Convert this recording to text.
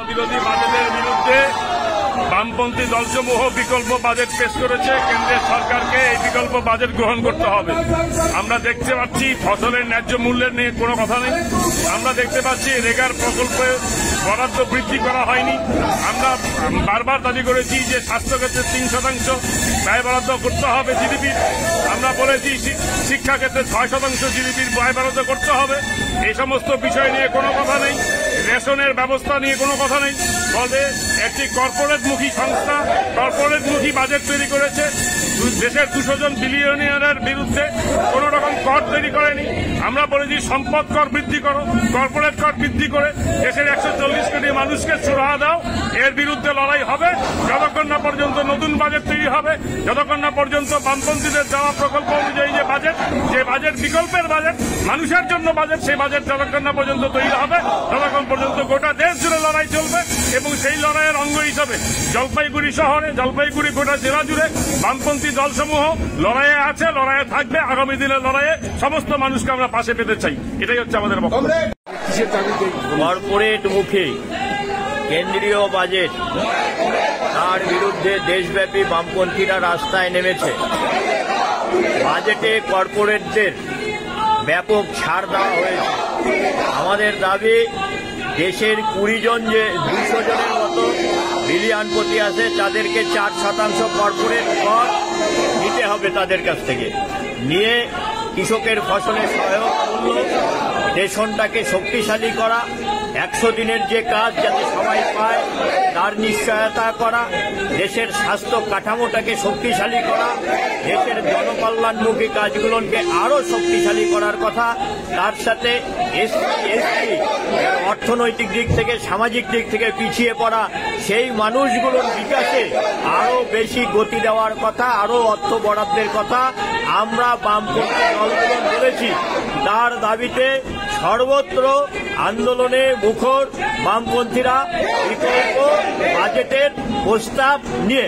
বিরোধী বাজেটের বিরুদ্ধে বামপন্থী দলসমূহ বিকল্প বাজেট পেশ করেছে। কেন্দ্রের সরকারকে এই বিকল্প বাজেট গ্রহণ করতে হবে। আমরা দেখতে পাচ্ছি ফসলের ন্যায্য মূল্যের নিয়ে কোনো কথা নেই। আমরা দেখতে পাচ্ছি রেগার প্রকল্পে বরাদ্দ বৃদ্ধি করা হয়নি। আমরা বারবার দাবি করেছি যে স্বাস্থ্যক্ষেত্রে 3% ব্যয় বরাদ্দ করতে হবে জিডিপির। আমরা বলেছি শিক্ষাক্ষেত্রে 6% জিডিপির ব্যয় বরাদ্দ করতে হবে। এই সমস্ত বিষয় নিয়ে কোনো কথা নেই। রেশনের ব্যবস্থা নিয়ে কোনো কথা নেই। ফলে একটি কর্পোরেটমুখী সংস্থা কর্পোরেটমুখী বাজেট তৈরি করেছে। দেশের 200 জন বিলিয়নিয়ারের বিরুদ্ধে কোন রকম কর তৈরি করেনি। আমরা বলেছি সম্পদ কর বৃদ্ধি করো, কর্পোরেট কর বৃদ্ধি করে দেশের 140 কোটি মানুষকে সুরাহা দাও। এর বিরুদ্ধে লড়াই হবে যতক্ষণ না পর্যন্ত নতুন বাজেট তৈরি হবে, যতক্ষণ না পর্যন্ত বামপন্থীদের দেওয়া প্রকল্প অনুযায়ী যে বাজেট বিকল্পের বাজেট, মানুষের জন্য বাজেট, সেই বাজেট যতক্ষণ না পর্যন্ত তৈরি হবে ততক্ষণ পর্যন্ত গোটা দেশ জুড়ে লড়াই চলবে। এবং সেই লড়াইয়ের অঙ্গ হিসাবে জলপাইগুড়ি শহরে, জলপাইগুড়ি গোটা জেলা জুড়ে বামপন্থী দলসমূহ লড়াইয়ে আছে, লড়াইয়ে থাকবে। আগামী দিনের লড়াইয়ে সমস্ত মানুষকে আমরা পাশে পেতে চাই। এটাই হচ্ছে আমাদের বক্তব্য। কর্পোরেট মুখী কেন্দ্রীয় বাজেট, তার বিরুদ্ধে দেশব্যাপী বামপন্থীরা রাস্তায় নেমেছে। বাজেটে কর্পোরেটদের ব্যাপক ছাড় দেওয়া হয়েছে। আমাদের দাবি, দেশের 20 জন যে 200 জনের মতো বিলিয়নপতি আছে তাদেরকে 4% কর্পোরেট কর নিতে হবে তাদের কাছ থেকে। নিয়ে কৃষকের ফসলের সহায়ক মূল্য, রেশনটাকে শক্তিশালী করা, 100 দিনের যে কাজ যাতে সবাই পায় তার নিশ্চয়তা করা, দেশের স্বাস্থ্য কাঠামোটাকে শক্তিশালী করা, দেশের জনকল্যাণমুখী কাজগুলোকে আরো শক্তিশালী করার কথা। তার সাথে এসসি অর্থনৈতিক দিক থেকে, সামাজিক দিক থেকে পিছিয়ে পড়া সেই মানুষগুলোর বিকাশে আরো বেশি গতি দেওয়ার কথা, আরো অর্থ বরাদ্দের কথা আমরা বামপন্থী দলগুলো বলেছি। তার দাবিতে সর্বত্র আন্দোলনে মুখর বামপন্থীরা বিকল্প বাজেটের প্রস্তাব নিয়ে।